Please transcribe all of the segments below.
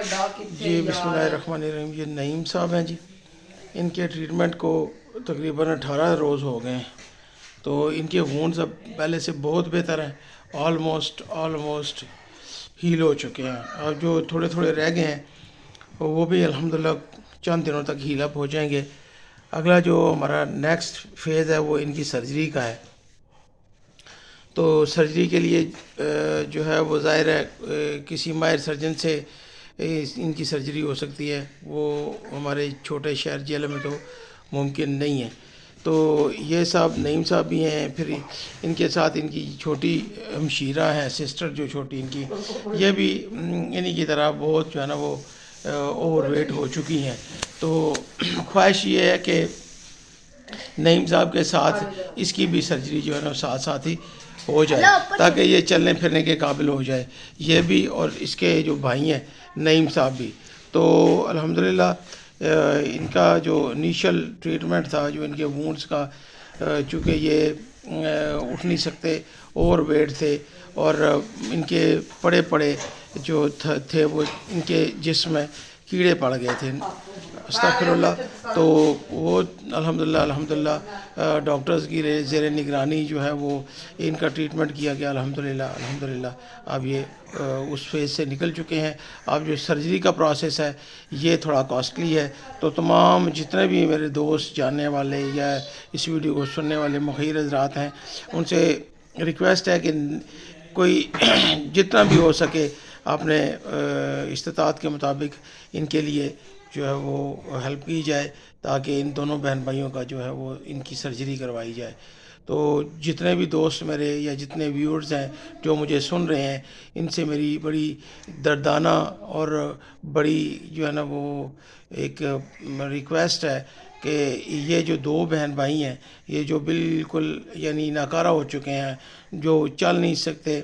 جی بسم اللہ الرحمن الرحیم. یہ نعیم صاحب ہیں جی. ان کے ٹریٹمنٹ کو تقریباً 18 روز ہو گئے ہیں. تو ان کے وونڈز اب پہلے سے بہت بہتر ہیں. آلموسٹ ہیل ہو چکے ہیں. اب جو تھوڑے تھوڑے رہ گئے ہیں وہ بھی الحمدللہ چند دنوں تک ہیل اپ ہو جائیں گے. اگلا جو ہمارا نیکسٹ فیز ہے وہ ان کی سرجری کا ہے. تو سرجری کے لیے جو ہے وہ ظاہر ہے کسی ماہر سرجن سے ان کی سرجری ہو سکتی ہے. وہ ہمارے چھوٹے شہر جیل میں تو ممکن نہیں ہے. تو یہ صاحب نعیم صاحب بھی ہیں. پھر ان کے ساتھ ان کی چھوٹی ہمشیرہ ہے، سسٹر جو چھوٹی ان کی، یہ بھی انہی کی طرح بہت جو ہے نا وہ اوور ویٹ ہو چکی ہیں. تو خواہش یہ ہے کہ نعیم صاحب کے ساتھ اس کی بھی سرجری جو ہے نا ساتھ ساتھ ہی ہو جائے تاکہ یہ چلنے پھرنے کے قابل ہو جائے، یہ بھی اور اس کے جو بھائی ہیں نعیم صاحب بھی. تو الحمدللہ ان کا جو انیشل ٹریٹمنٹ تھا جو ان کے وونڈز کا، چونکہ یہ اٹھ نہیں سکتے، اوور ویٹ تھے اور ان کے پڑے جو تھے وہ ان کے جسم میں کیڑے پڑ گئے تھے، استغفر اللہ. تو وہ الحمدللہ ڈاکٹرز کی زیر نگرانی جو ہے وہ ان کا ٹریٹمنٹ کیا گیا. الحمدللہ اب یہ اس فیز سے نکل چکے ہیں. اب جو سرجری کا پروسیس ہے یہ تھوڑا کاسٹلی ہے. تو تمام جتنے بھی میرے دوست جاننے والے یا اس ویڈیو کو سننے والے مخیر حضرات ہیں، ان سے ریکویسٹ ہے کہ کوئی جتنا بھی ہو سکے اپنے استطاعت کے مطابق ان کے لیے جو ہے وہ ہیلپ کی جائے تاکہ ان دونوں بہن بھائیوں کا جو ہے وہ ان کی سرجری کروائی جائے. تو جتنے بھی دوست میرے یا جتنے ویورز ہیں جو مجھے سن رہے ہیں، ان سے میری بڑی دردانہ اور بڑی جو ہے نا وہ ایک ریکویسٹ ہے کہ یہ جو دو بہن بھائی ہیں، یہ جو بالکل یعنی ناکارہ ہو چکے ہیں، جو چل نہیں سکتے،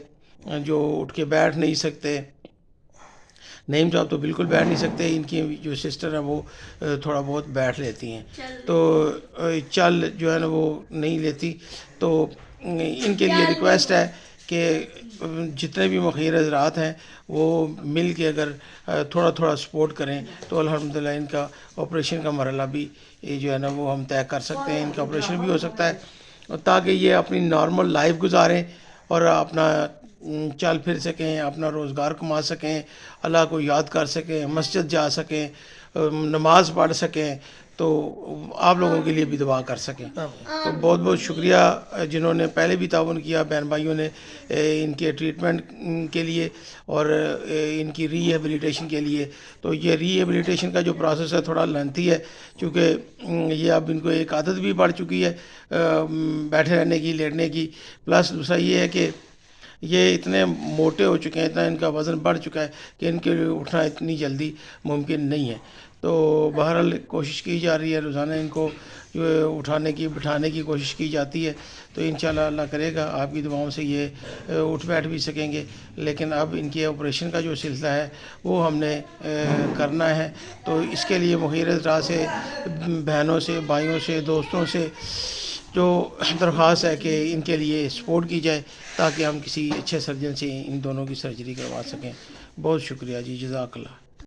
جو اٹھ کے بیٹھ نہیں سکتے. نعیم صاحب تو بالکل بیٹھ نہیں سکتے. ان کی جو سسٹر ہیں وہ تھوڑا بہت بیٹھ لیتی ہیں، تو چل جو ہے نا وہ نہیں لیتی. تو ان کے لیے ریکویسٹ ہے کہ جتنے بھی مخیر حضرات ہیں وہ مل کے اگر تھوڑا سپورٹ کریں تو الحمدللہ ان کا آپریشن کا مرحلہ بھی جو ہے نا وہ ہم طے کر سکتے ہیں. ان کا آپریشن بھی ہو سکتا ہے تاکہ یہ اپنی نارمل لائف گزاریں اور اپنا چل پھر سکیں، اپنا روزگار کما سکیں، اللہ کو یاد کر سکیں، مسجد جا سکیں، نماز پڑھ سکیں. تو آپ لوگوں کے لیے بھی دعا کر سکیں. تو بہت شکریہ جنہوں نے پہلے بھی تعاون کیا بہن بھائیوں نے ان کے ٹریٹمنٹ کے لیے اور ان کی ری ایبلیٹیشن کے لیے. تو یہ ری ایبلیٹیشن کا جو پروسیس ہے تھوڑا لینتھی ہے، چونکہ یہ اب ان کو ایک عادت بھی پڑ چکی ہے بیٹھے رہنے کی، لیٹنے کی. پلس دوسرا یہ ہے کہ یہ اتنے موٹے ہو چکے ہیں، اتنا ان کا وزن بڑھ چکا ہے کہ ان کے لیے اٹھنا اتنی جلدی ممکن نہیں ہے. تو بہرحال کوشش کی جا رہی ہے، روزانہ ان کو جو اٹھانے کی بٹھانے کی کوشش کی جاتی ہے. تو انشاءاللہ اللہ کرے گا آپ کی دعاؤں سے یہ اٹھ بیٹھ بھی سکیں گے. لیکن اب ان کے آپریشن کا جو سلسلہ ہے وہ ہم نے کرنا ہے. تو اس کے لیے مخیر حضرات سے، بہنوں سے، بھائیوں سے، دوستوں سے جو درخواست ہے کہ ان کے لیے سپورٹ کی جائے تاکہ ہم کسی اچھے سرجن سے ان دونوں کی سرجری کروا سکیں. بہت شکریہ جی، جزاک اللہ.